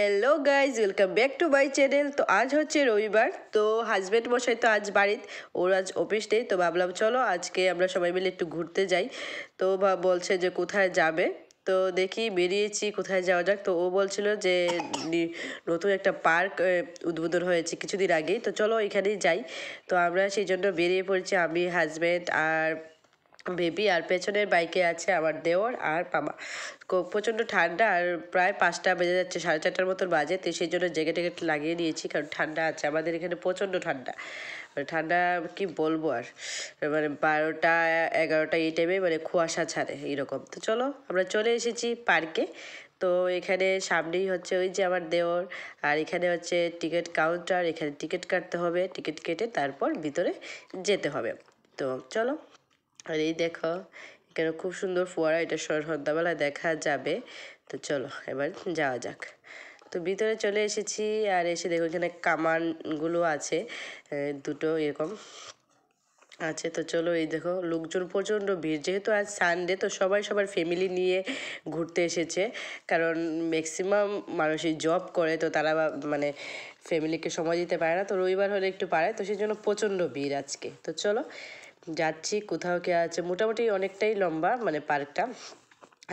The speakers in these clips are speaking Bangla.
Hello guys, welcome back to my channel. তো আজ হচ্ছে রবিবার, তো হাজব্যান্ড মশাই তো আজ বাড়িতে, ওর আজ অফিস নেই। তো ভাবলাম চলো আজকে আমরা সবাই মিলে একটু ঘুরতে যাই। তো বলছে যে কোথায় যাবে, তো দেখি বেরিয়েছি কোথায় যাওয়া যাক। তো ও বলছিল যে নতুন একটা পার্ক উদ্বোধন হয়েছে কিছুদিন আগেই, তো চলো এখানেই যাই। তো আমরা সেই জন্য বেরিয়ে পড়েছি, আমি, হাজব্যান্ড আর বেবি, আর পেছনের বাইকে আছে আমার দেওর আর মামা। প্রচণ্ড ঠান্ডা, আর প্রায় 5টা বেজে যাচ্ছে, 4:30টার মতন বাজে। তো সেই জন্য জ্যাকেট ট্যাকেট লাগিয়ে নিয়েছি, কারণ ঠান্ডা আছে আমাদের এখানে, প্রচণ্ড ঠান্ডা। মানে ঠান্ডা কি বলবো আর, মানে 12টা 11টা এই টাইমে মানে কুয়াশা ছাড়ে এইরকম। তো চলো আমরা চলে এসেছি পার্কে। তো এখানে সামনেই হচ্ছে ওই যে আমার দেওর, আর এখানে হচ্ছে টিকিট কাউন্টার, এখানে টিকিট কাটতে হবে, টিকিট কেটে তারপর ভিতরে যেতে হবে। তো চলো, আর এই দেখো এখানে খুব সুন্দর ফোয়ারা, এটা সন্ধ্যাবেলায় দেখা যাবে। তো চলো এবার যাওয়া যাক। তো ভিতরে চলে এসেছি, আর এসে দেখো এখানে কামানগুলো আছে, দুটো এরকম আছে। তো চলো, এই দেখো লোকজন প্রচণ্ড ভিড়, যেহেতু আজ সানডে, তো সবাই সবার ফ্যামিলি নিয়ে ঘুরতে এসেছে। কারণ ম্যাক্সিমাম মানুষই জব করে, তো তারা মানে ফ্যামিলিকে সময় দিতে পারে না। তো রবিবার হলে একটু পারে, তো সেই জন্য প্রচণ্ড ভিড় আজকে। তো চলো যাচ্ছি, কোথাও কে আছে, মোটামুটি অনেকটাই লম্বা মানে পার্কটা।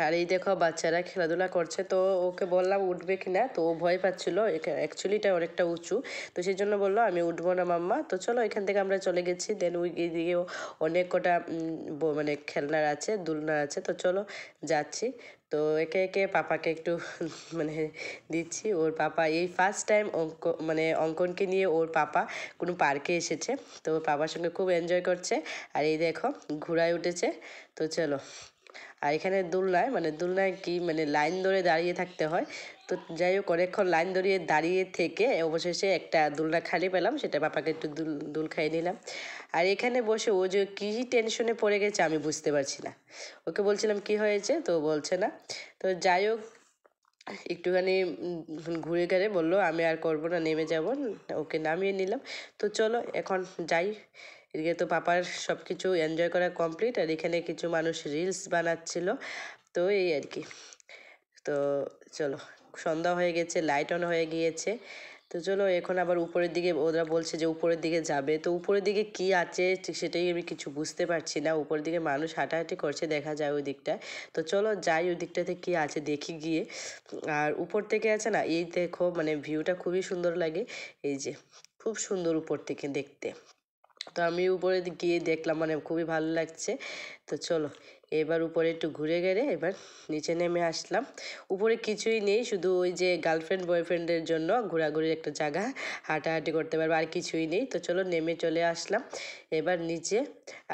আর এই দেখো বাচ্চারা খেলাধুলা করছে, তো ওকে বললাম উঠবে কিনা, তো ও ভয় পাচ্ছিল, অ্যাকচুয়ালি এটা অনেকটা উঁচু। তো সেই জন্য বললো আমি উঠবো না মাম্মা। তো চলো এখান থেকে আমরা চলে গেছি। দেন ওই দিকেও অনেক কটা মানে খেলনার আছে, দোলনার আছে। তো চলো যাচ্ছি। তো একে একে পাপাকে একটু মানে দিচ্ছি। ওর পাপা এই ফার্স্ট টাইম অঙ্কনকে নিয়ে ওর পাপা কোনো পার্কে এসেছে, তো পাপার সঙ্গে খুব এনজয় করছে। আর এই দেখো ঘোড়ায় উঠেছে। তো চলো, আর এখানে দোলনায় কি মানে লাইন ধরে দাঁড়িয়ে থাকতে হয়। তো যাই হোক অনেকক্ষণ লাইন ধরিয়ে দাঁড়িয়ে থেকে অবশেষে একটা দোলনা খালি পেলাম, সেটা পাপাকে একটু দুল খাইয়ে নিলাম। আর এখানে বসে ও যে কী টেনশনে পড়ে গেছে আমি বুঝতে পারছি না। ওকে বলছিলাম কি হয়েছে, তো বলছে না। তো যাই হোক একটুখানি ঘুরে ঘেরে বললো আমি আর করবো না, নেমে যাব। ওকে নামিয়ে নিলাম। তো চলো এখন যাই। এদিকে তো পাপার সব কিছু এনজয় করা কমপ্লিট, আর এখানে কিছু মানুষ রিলস বানাচ্ছিল। তো এই আর কি। তো চলো, সন্ধ্যা হয়ে গেছে, লাইট অন হয়ে গিয়েছে। তো চলো এখন আবার উপরের দিকে, ওরা বলছে যে উপরের দিকে যাবে। তো উপরের দিকে কি আছে সেটাই আমি কিছু বুঝতে পারছি না। উপরের দিকে মানুষ হাঁটাহাঁটি করছে, দেখা যায় ওই দিকটায়। তো চলো যাই ওই দিকটাতে কি আছে দেখি গিয়ে। আর উপর থেকে আছে না, এই দেখো মানে ভিউটা খুবই সুন্দর লাগে। এই যে খুব সুন্দর উপর থেকে দেখতে। তো আমি উপরে গিয়ে দেখলাম, মানে খুবই ভালো লাগছে। তো চলো এবার উপরে একটু ঘুরে গেলে এবার নিচে নেমে আসলাম। উপরে কিছুই নেই, শুধু ওই যে গার্লফ্রেন্ড বয়ফ্রেন্ডের জন্য ঘোরাঘুরির একটা জায়গা, হাঁটাহাঁটি করতে পারবো, আর কিছুই নেই। তো চলো নেমে চলে আসলাম এবার নিচে।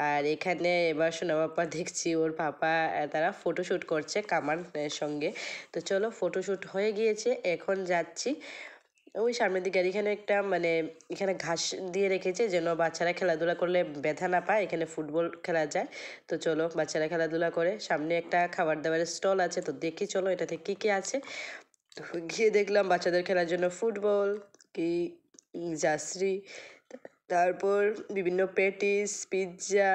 আর এখানে এবার সোনা পাপা দেখছি ওর পাপা তারা ফটোশ্যুট করছে কামানের সঙ্গে। তো চলো ফটোশ্যুট হয়ে গিয়েছে, এখন যাচ্ছি ওই সামনের দিকে। আর এখানে একটা মানে এখানে ঘাস দিয়ে রেখেছে যেন বাচ্চারা খেলাধুলা করলে ব্যথা না পায়, এখানে ফুটবল খেলা যায়। তো চলো বাচ্চারা খেলাধুলা করে, সামনে একটা খাবার দাবারের স্টল আছে। তো দেখি চলো এটাতে কী কী আছে। তো গিয়ে দেখলাম বাচ্চাদের খেলার জন্য ফুটবল, কি জার্সি, তারপর বিভিন্ন পেটিস, পিৎজা,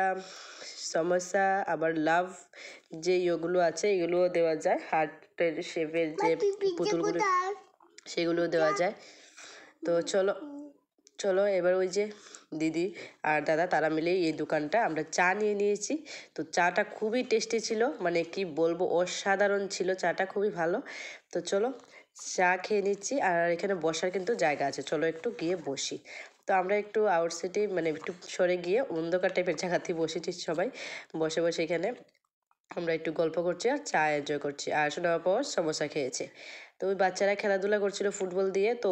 সমোসা, আবার লাভ যে ইয়েগুলো আছে এগুলোও দেওয়া যায়, হার্টের শেপের যে পুতুলগুলো সেগুলোও দেওয়া যায়। তো চলো চলো এবার ওই যে দিদি আর দাদা তারা মিলেই এই দোকানটা, আমরা চা নিয়ে নিয়েছি। তো চাটা খুবই টেস্টি ছিল, মানে কি বলবো অসাধারণ ছিল, চাটা খুবই ভালো। তো চলো চা খেয়ে নিচ্ছি, আর এখানে বসার কিন্তু জায়গা আছে, চলো একটু গিয়ে বসি। তো আমরা একটু আউটসাইডে মানে একটু সরে গিয়ে অন্ধকার টাইপের জায়গাতেই বসেছি সবাই। বসে বসে এখানে আমরা একটু গল্প করছি আর চা এনজয় করছি, আর শোনার পর সমোসা খেয়েছে। তো ওই বাচ্চারা খেলাধুলা করছিল ফুটবল দিয়ে, তো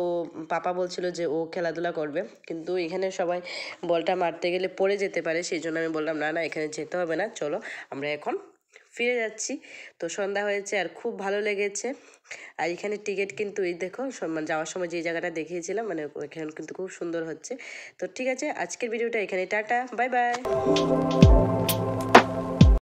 পাপা বলছিল যে ও খেলাধুলা করবে, কিন্তু এখানে সবাই বলটা মারতে গেলে পড়ে যেতে পারে, সেই জন্য আমি বললাম না না এখানে যেতে হবে না, চলো আমরা এখন ফিরে যাচ্ছি। তো সন্ধ্যা হয়েছে আর খুব ভালো লেগেছে। আর এখানে টিকিট কিন্তু এই দেখো যাওয়ার সময় যে জায়গাটা দেখিয়েছিলাম মানে এখানে কিন্তু খুব সুন্দর হচ্ছে। তো ঠিক আছে, আজকের ভিডিওটা এখানে, টাটা বাই বাই।